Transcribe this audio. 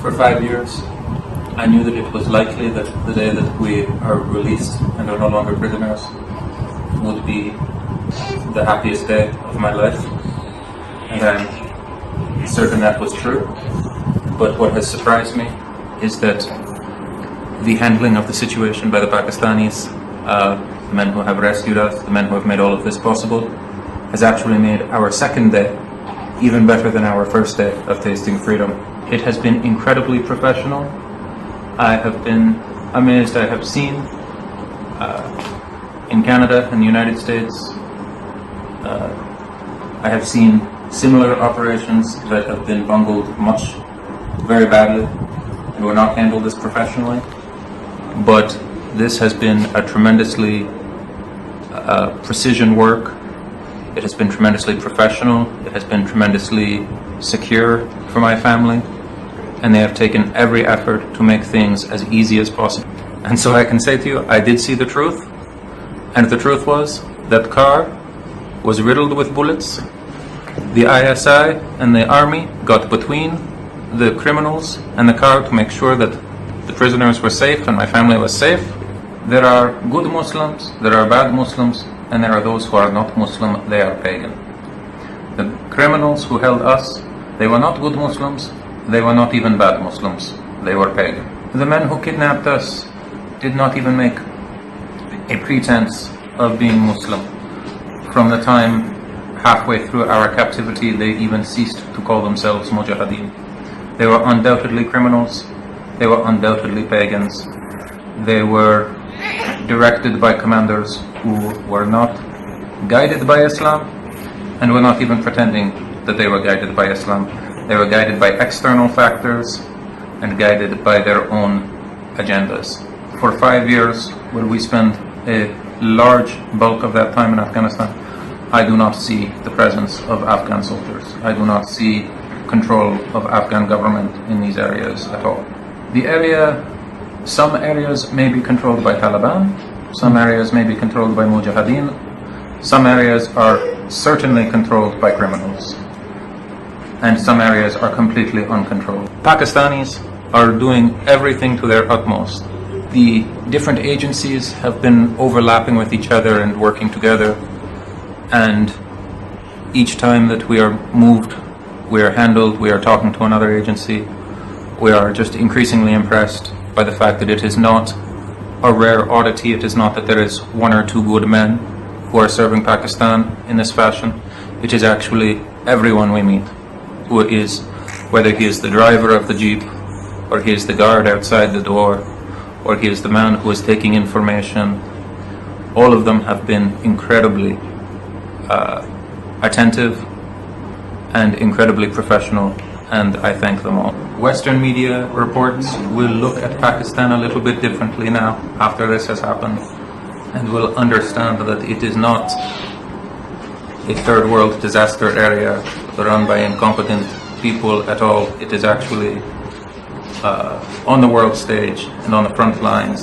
For 5 years, I knew that it was likely that the day that we are released and are no longer prisoners would be the happiest day of my life, and I'm certain that was true. But what has surprised me is that the handling of the situation by the Pakistanis, the men who have rescued us, the men who have made all of this possible, has actually made our second day even better than our first day of tasting freedom. It has been incredibly professional. I have been amazed. I have seen in Canada and the United States, I have seen similar operations that have been bungled very badly and were not handled as professionally. But this has been a tremendously precision work. It has been tremendously professional. It has been tremendously secure for my family. And they have taken every effort to make things as easy as possible. And so I can say to you, I did see the truth. And the truth was that car was riddled with bullets. The ISI and the army got between the criminals and the car to make sure that the prisoners were safe and my family was safe. There are good Muslims, there are bad Muslims, and there are those who are not Muslim, they are pagan. The criminals who held us, they were not good Muslims, they were not even bad Muslims, they were pagan. The men who kidnapped us did not even make a pretense of being Muslim. From the time halfway through our captivity, they even ceased to call themselves Mujahideen. They were undoubtedly criminals, they were undoubtedly pagans, they were directed by commanders who were not guided by Islam and were not even pretending that they were guided by Islam. They were guided by external factors and guided by their own agendas. For 5 years, where we spent a large bulk of that time in Afghanistan, I do not see the presence of Afghan soldiers. I do not see control of Afghan government in these areas at all. Some areas may be controlled by Taliban, some areas may be controlled by Mujahideen, some areas are certainly controlled by criminals, and some areas are completely uncontrolled. Pakistanis are doing everything to their utmost. The different agencies have been overlapping with each other and working together, and each time that we are moved, we are handled, we are talking to another agency, we are just increasingly impressed by the fact that it is not a rare oddity. It is not that there is one or two good men who are serving Pakistan in this fashion. It is actually everyone we meet who is, whether he is the driver of the jeep, or he is the guard outside the door, or he is the man who is taking information, all of them have been incredibly attentive and incredibly professional, and I thank them all. Western media reports will look at Pakistan a little bit differently now after this has happened, and will understand that it is not a third world disaster area run by incompetent people at all. It is actually on the world stage and on the front lines